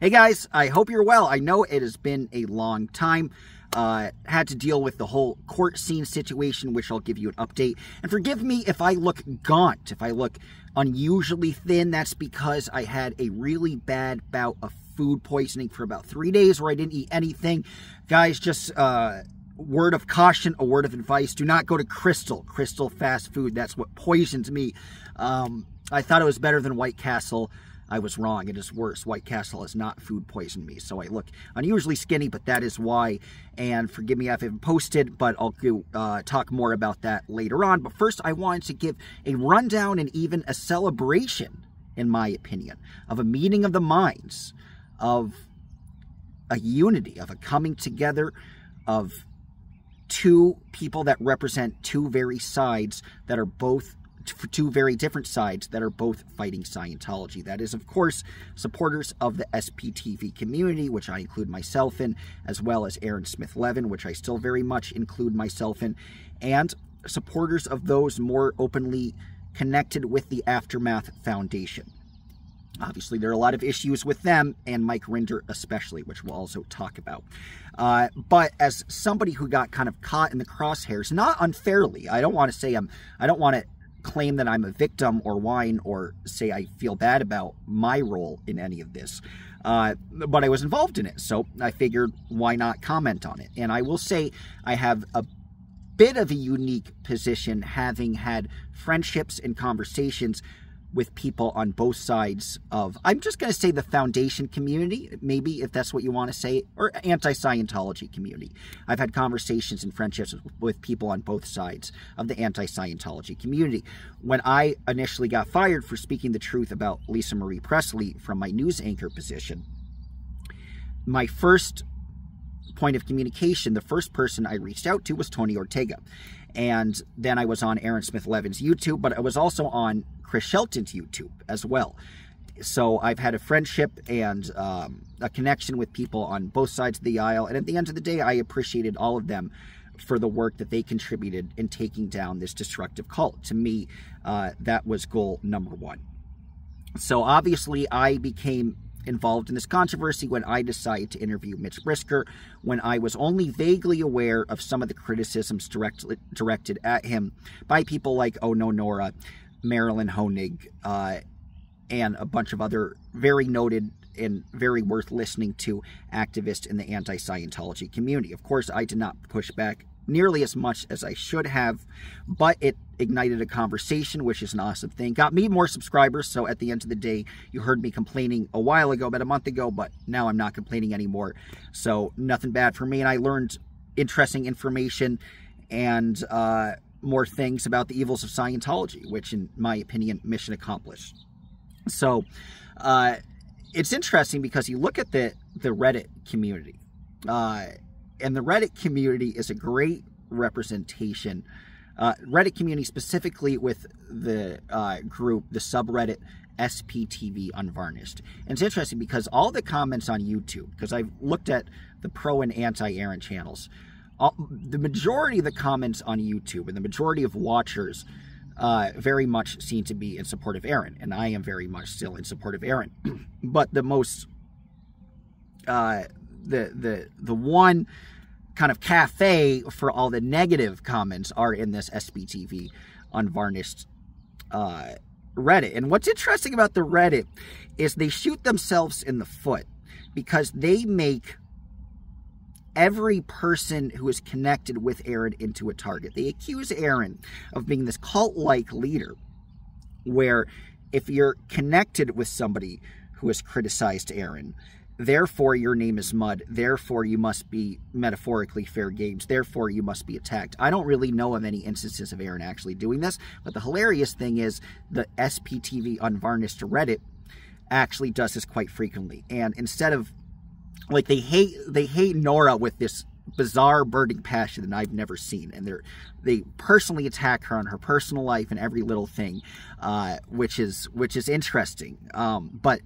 Hey guys, I hope you're well. I know it has been a long time. Had to deal with the whole court scene situation, which I'll give you an update. And forgive me if I look gaunt, if I look unusually thin. That's because I had a really bad bout of food poisoning for about 3 days where I didn't eat anything. Guys, just word of caution, a word of advice. Do not go to Crystal fast food. That's what poisoned me. I thought it was better than White Castle. I was wrong. It is worse. White Castle has not food poisoned me. So I look unusually skinny, but that is why. And forgive me if I haven't posted, but I'll talk more about that later on. But first, I wanted to give a rundown and even a celebration, in my opinion, of a meeting of the minds, of a unity, of a coming together of two people that represent two very sides that are both two very different sides that are both fighting Scientology. That is, of course, supporters of the SPTV community, which I include myself in, as well as Aaron Smith Levin, which I still very much include myself in, and supporters of those more openly connected with the Aftermath Foundation. Obviously, there are a lot of issues with them, and Mike Rinder especially, which we'll also talk about. But as somebody who got kind of caught in the crosshairs, not unfairly, I don't want to claim that I'm a victim or whine or say I feel bad about my role in any of this. But I was involved in it, so I figured why not comment on it. And I will say I have a bit of a unique position, having had friendships and conversations with people on both sides of, I'm just going to say, the Foundation community, maybe, if that's what you want to say, or anti-Scientology community. I've had conversations and friendships with people on both sides of the anti-Scientology community. When I initially got fired for speaking the truth about Lisa Marie Presley from my news anchor position, my first point of communication, the first person I reached out to was Tony Ortega. And then I was on Aaron Smith Levin's YouTube, but I was also on Chris Shelton's YouTube as well. So I've had a friendship and a connection with people on both sides of the aisle. And at the end of the day, I appreciated all of them for the work that they contributed in taking down this destructive cult. To me, that was goal number one. So obviously, I became involved in this controversy when I decided to interview Mitch Brisker, when I was only vaguely aware of some of the criticisms directed at him by people like Oh No Nora, Marilyn Honig, and a bunch of other very noted and very worth listening to activists in the anti-Scientology community. Of course, I did not push back nearly as much as I should have, but it ignited a conversation, which is an awesome thing. Got me more subscribers, so at the end of the day, you heard me complaining a while ago, about a month ago, but now I'm not complaining anymore. So nothing bad for me, and I learned interesting information and more things about the evils of Scientology, which, in my opinion, mission accomplished. So it's interesting because you look at the Reddit community, and the Reddit community is a great representation. Reddit community specifically with the group, the subreddit SPTV Unvarnished. And it's interesting because all the comments on YouTube, because I've looked at the pro and anti-Aaron channels, the majority of the comments on YouTube and the majority of watchers very much seem to be in support of Aaron, and I am very much still in support of Aaron. But the most, the one kind of cafe for all the negative comments are in this SPTV Unvarnished Reddit. And what's interesting about the Reddit is they shoot themselves in the foot because they make every person who is connected with Aaron into a target. They accuse Aaron of being this cult-like leader, where if you're connected with somebody who has criticized Aaron, therefore your name is mud, therefore you must be metaphorically fair games, therefore you must be attacked. I don't really know of any instances of Aaron actually doing this, but the hilarious thing is the SPTV Unvarnished Reddit actually does this quite frequently. And instead of, like, they hate Nora with this bizarre burning passion that I've never seen, and they personally attack her on her personal life and every little thing, which is interesting. But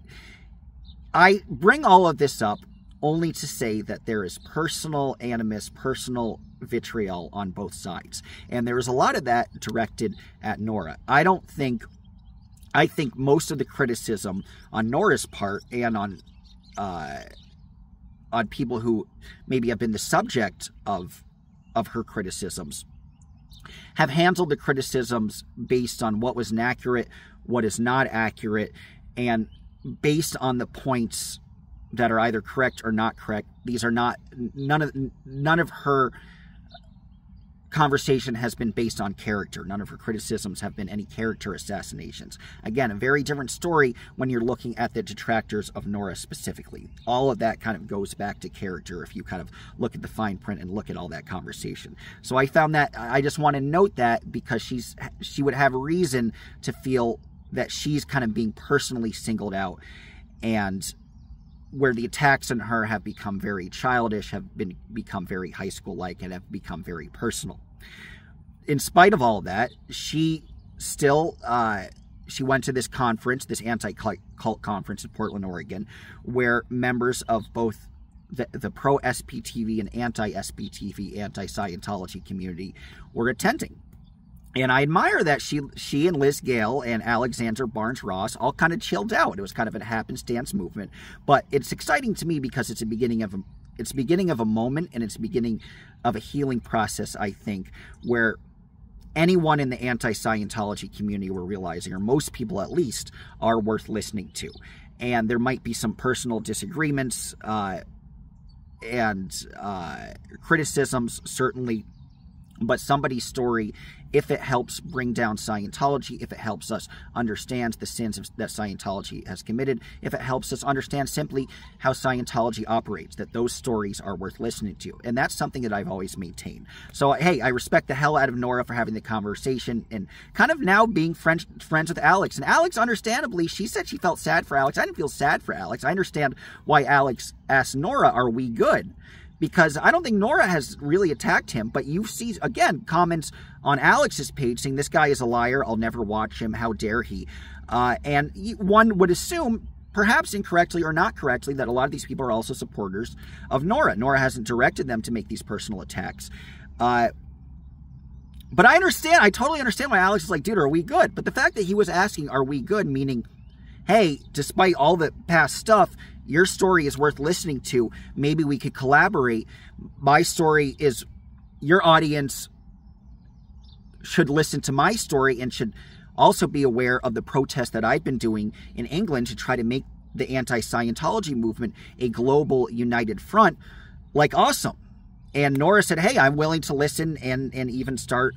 I bring all of this up only to say that there is personal animus, personal vitriol on both sides, and there is a lot of that directed at Nora. I think most of the criticism on Nora's part and on on people who maybe have been the subject of her criticisms, have handled the criticisms based on what was inaccurate, what is not accurate, and based on the points that are either correct or not correct. These are not, none of her conversation has been based on character. None of her criticisms have been any character assassinations. Again, a very different story when you're looking at the detractors of Nora specifically. All of that kind of goes back to character if you kind of look at the fine print and look at all that conversation. So I found that, I just want to note that because she would have a reason to feel that she's kind of being personally singled out, and where the attacks on her have become very childish, have become very high school-like, and have become very personal. In spite of all that, she still, she went to this conference, this anti-cult conference in Portland, Oregon, where members of both the pro-SPTV and anti-SPTV, anti-Scientology community were attending. And I admire that she and Liz Gale and Alexander Barnes Ross all kind of chilled out. It was kind of a happenstance movement, but it's exciting to me because it's a beginning of a moment, and it's the beginning of a healing process, I think, where anyone in the anti-Scientology community were realizing, or most people at least, are worth listening to. And there might be some personal disagreements and criticisms, certainly, but somebody's story, if it helps bring down Scientology, if it helps us understand the sins that Scientology has committed, if it helps us understand simply how Scientology operates, that those stories are worth listening to. And that's something that I've always maintained. So, hey, I respect the hell out of Nora for having the conversation and kind of now being friends with Alex. And Alex, understandably, she said she felt sad for Alex. I didn't feel sad for Alex. I understand why Alex asked Nora, are we good? Because I don't think Nora has really attacked him, but you see, again, comments on Alex's page saying, this guy is a liar, I'll never watch him, how dare he? And one would assume, perhaps incorrectly or not correctly, that a lot of these people are also supporters of Nora. Nora hasn't directed them to make these personal attacks. But I totally understand why Alex is like, dude, are we good? But the fact that he was asking, are we good, meaning, hey, despite all the past stuff, your story is worth listening to. Maybe we could collaborate. My story is, your audience should listen to my story and should also be aware of the protest that I've been doing in England to try to make the anti-Scientology movement a global united front. Like, awesome. And Nora said, hey, I'm willing to listen and even start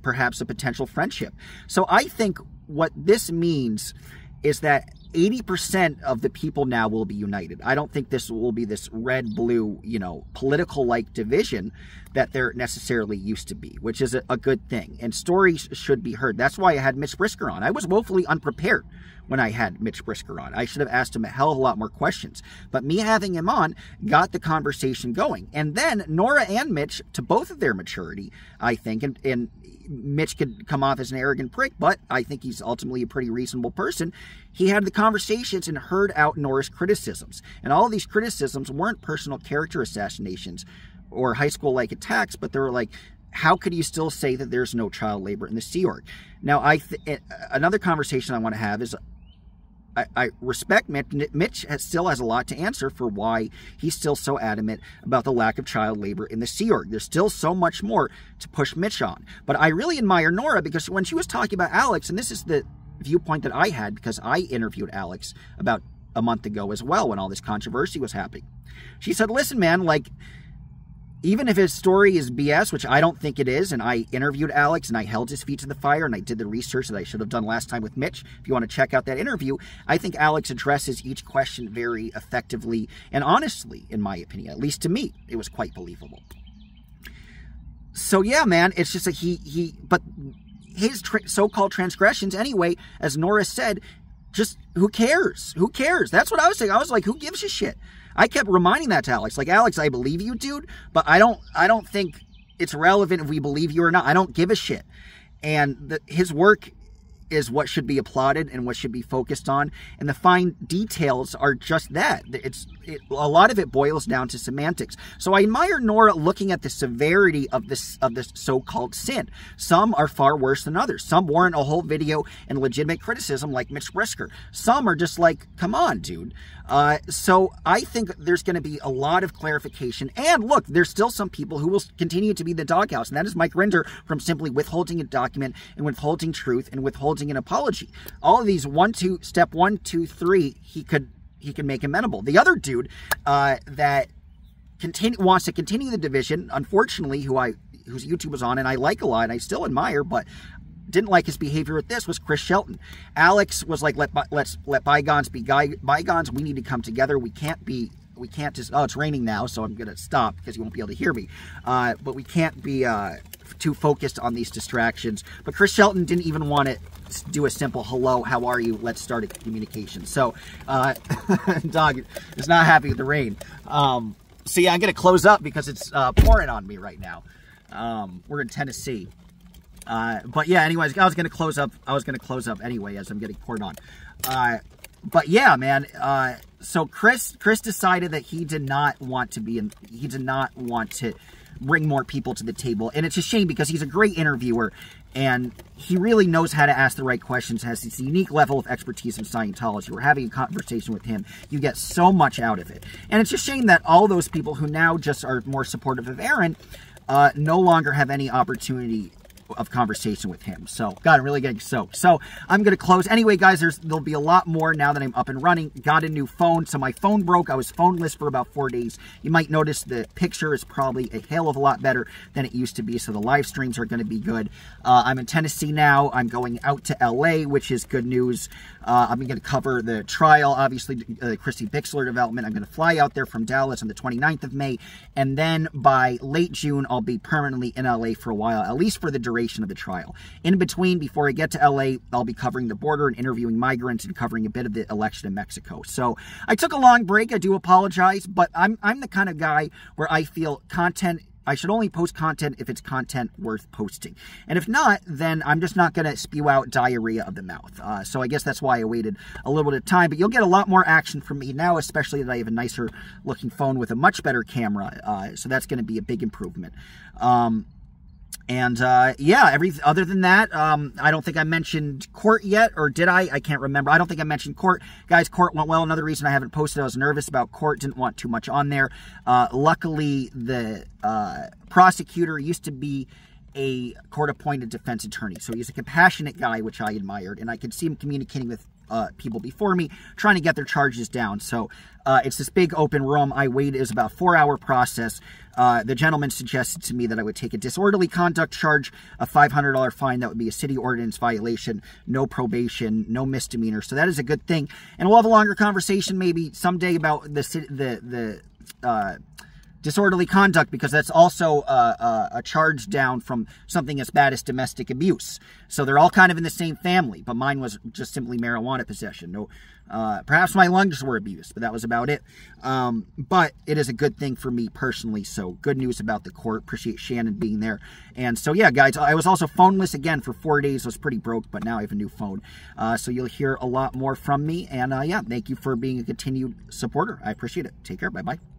perhaps a potential friendship. So I think what this means is that 80% of the people now will be united. I don't think this will be this red-blue, political-like division that there necessarily used to be, which is a good thing. And stories should be heard. That's why I had Mitch Brisker on. I was woefully unprepared when I had Mitch Brisker on. I should have asked him a hell of a lot more questions. But me having him on got the conversation going. And then Nora and Mitch, to both of their maturity, I think, and Mitch could come off as an arrogant prick, but I think he's ultimately a pretty reasonable person. He had the conversations and heard out Nora's criticisms. And all of these criticisms weren't personal character assassinations or high school-like attacks, but they were like, how could you still say that there's no child labor in the Sea Org? Now, another conversation I want to have is, I respect Mitch. Mitch still has a lot to answer for why he's still so adamant about the lack of child labor in the Sea Org. There's still so much more to push Mitch on. But I really admire Nora because when she was talking about Alex, and this is the viewpoint that I had because I interviewed Alex about a month ago as well when all this controversy was happening. She said, listen, man, like, even if his story is BS, which I don't think it is, and I interviewed Alex and I held his feet to the fire and I did the research that I should have done last time with Mitch. If you want to check out that interview, I think Alex addresses each question very effectively and honestly, in my opinion. At least to me, it was quite believable. So yeah, man, it's just that but his so-called transgressions anyway, as Nora said, just who cares? Who cares? That's what I was saying. I was like, who gives a shit? I kept reminding that to Alex. Like, Alex, I believe you, dude, but I don't think it's relevant if we believe you or not. I don't give a shit. And his work is what should be applauded and what should be focused on, and the fine details are just that. A lot of it boils down to semantics. So I admire Nora looking at the severity of this so-called sin. Some are far worse than others. Some warrant a whole video and legitimate criticism, like Mitch Brisker. Some are just like, come on, dude. So I think there's going to be a lot of clarification. And look, there's still some people who will continue to be the doghouse, and that is Mike Rinder from simply withholding a document and withholding truth and withholding an apology. All of these step 1, 2, 3, he could make amenable. The other dude that wants to continue the division, unfortunately, whose YouTube was on, and I like a lot, and I still admire, but didn't like his behavior with this, was Chris Shelton. Alex was like, let's let bygones be bygones. We need to come together. We can't just, oh, it's raining now, so I'm going to stop because you won't be able to hear me. But we can't be too focused on these distractions. But Chris Shelton didn't even want to do a simple hello, how are you, let's start a communication. So dog is not happy with the rain. So yeah, I'm gonna close up because it's pouring on me right now. We're in Tennessee, but yeah, anyways, I was gonna close up anyway as I'm getting poured on. But yeah, man, so Chris decided that he did not want to bring more people to the table. And it's a shame because he's a great interviewer and he really knows how to ask the right questions, has this unique level of expertise in Scientology. We're having a conversation with him. You get so much out of it. And it's a shame that all those people who now just are more supportive of Aaron no longer have any opportunity of conversation with him. So, God, I'm really getting soaked. So, I'm going to close. Anyway, guys, there'll be a lot more now that I'm up and running. Got a new phone. So, my phone broke. I was phoneless for about 4 days. You might notice the picture is probably a hell of a lot better than it used to be. So, the live streams are going to be good. I'm in Tennessee now. I'm going out to LA, which is good news. I'm going to cover the trial, obviously, Christy Bixler development. I'm going to fly out there from Dallas on the 29th of May. And then by late June, I'll be permanently in LA for a while, at least for the duration of the trial. In between, before I get to LA, I'll be covering the border and interviewing migrants and covering a bit of the election in Mexico. So I took a long break. I do apologize, but I'm the kind of guy where I feel I should only post content if it's content worth posting. And if not, then I'm just not going to spew out diarrhea of the mouth. So I guess that's why I waited a little bit of time. But you'll get a lot more action from me now, especially that I have a nicer looking phone with a much better camera. So that's going to be a big improvement. Yeah, other than that, I don't think I mentioned court yet, or did I? I can't remember. I don't think I mentioned court. Guys, court went well. Another reason I haven't posted, I was nervous about court, didn't want too much on there. Luckily, the prosecutor used to be a court-appointed defense attorney, so he's a compassionate guy, which I admired, and I could see him communicating with people before me, trying to get their charges down. So it's this big open room. I waited. It was about a 4-hour process. The gentleman suggested to me that I would take a disorderly conduct charge, a $500 fine. That would be a city ordinance violation, no probation, no misdemeanor. So that is a good thing. And we'll have a longer conversation maybe someday about the disorderly conduct, because that's also a charge down from something as bad as domestic abuse. So they're all kind of in the same family, but mine was just simply marijuana possession. No, perhaps my lungs were abused, but that was about it. But it is a good thing for me personally, so good news about the court. Appreciate Shannon being there. And so, yeah, guys, I was also phoneless again for 4 days. I was pretty broke, but now I have a new phone. So you'll hear a lot more from me. And, yeah, thank you for being a continued supporter. I appreciate it. Take care. Bye-bye.